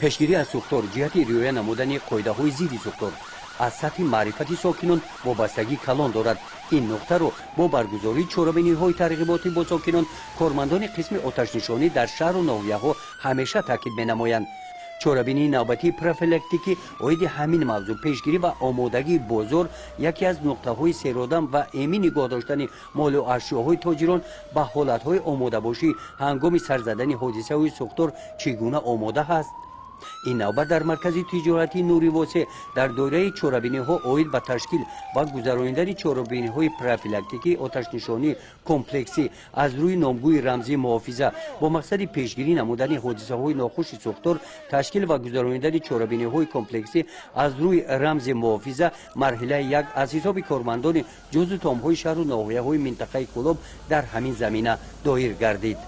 пешгирӣ аз сӯхтор ҷиҳати риоя намудани қоидаҳои зидди сӯхтор аз сатҳи маърифати сокинон вобастагӣ калон дорад. ин нуқтаро бо баргузории чорабиниҳои тарғиботӣ бо сокинон кормандони қисми оташнишонӣ дар шаҳру ноҳияҳо ҳамеша таъкид менамоянд. чорабинии навбатии профилактикӣ оиди ҳамин мавзӯъ пешгирӣ ва омодагии бозор яке аз нуқтаҳои серодам ва эмин нигоҳ доштани молу ашёҳои тоҷирон ба ҳолатҳои омодабошӣ ҳангоми сарзадани ҳодисаҳои сӯхтор чӣ гуна омода ҳаст. ин навбат дар маркази тиҷоратии нури восеъ дар доираи чорабиниҳо оид ба ташкил ва гузарониндани чорабиниҳои профилактикии оташнишонӣ комплексӣ аз рӯи номгӯи рамзии муҳофиза бо мақсади пешгирӣ намудани ҳодисаҳои нохуши сӯхтор ташкил ва гузарониндани чорабиниҳои комплексӣ аз рӯи рамзи муҳофиза марҳилаи як аз ҳисоби кормандони ҷузъу томҳои шаҳру ноҳияҳои минтақаи Кӯлоб дар ҳамин замина доир гардид.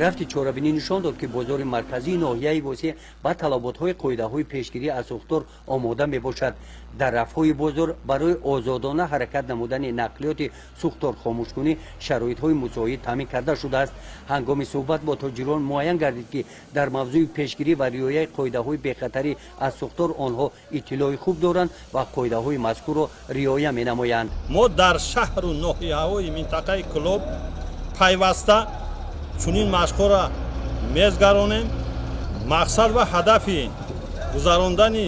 рафти чорабинӣ нишон дод ки бозори марказии ноҳияи восеъ ба талаботҳои қоидаҳои пешгирӣ аз сӯхтор омода мебошад. дар рафҳои бозор барои озодона ҳаракат намудани нақлиёти сӯхтор хомӯшкунӣ шароитҳои мусоид таъмин карда шудааст. ҳангоми суҳбат бо тоҷирон муайян гардид ки дар мавзӯи пешгирӣ ва риояи қоидаҳои бехатарӣ аз сӯхтор онҳо иттилои хуб доранд ва қоидаҳои мазкурро риоя менамоянд. мо дар шаҳру ноҳияҳои минтақаи Кӯлоб пайваста чунин машқҳоро мезгаронем. мақсад ва ҳадафи гузарондани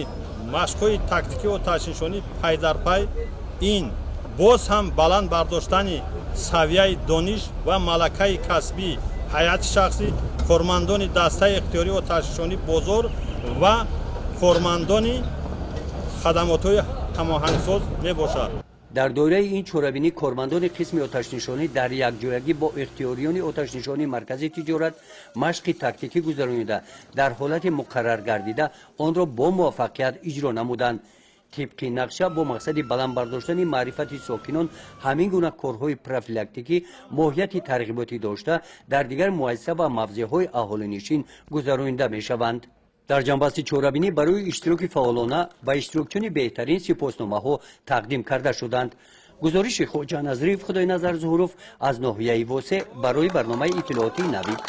машқҳои тактикӣ оташнишонӣ пай дар пай ин боз ҳам баланд бардоштани савияи дониш ва малакаи касбии ҳайати шахсӣ кормандони дастаи ихтиёрии оташнишонӣ бозор ва кормандони хадамотҳои ҳамоҳангсоз мебошад. дар доираи ин чорабинӣ кормандони қисми оташнишонӣ дар якҷоягӣ бо ихтиёриёни оташнишонии марказии тиҷорат машқи тактикӣ гузаронида дар ҳолати муқаррар гардида онро бо муваффақият иҷро намуданд. тибқи нақша бо мақсади баланд бардоштани маърифати сокинон ҳамин гуна корҳои профилактикӣ моҳияти тарғиботӣ дошта дар дигар муассиса ва мавзеъҳои аҳолинишин гузаронида мешаванд. дар ҷанбасти чорабинӣ барои иштироки фаъолона ба иштирокчиёни беҳтарин сипосномаҳо тақдим карда шуданд. гузориши хоҷа назрив худойназар зуҳуров аз ноҳияи восеъ барои барномаи иттилоотии навид.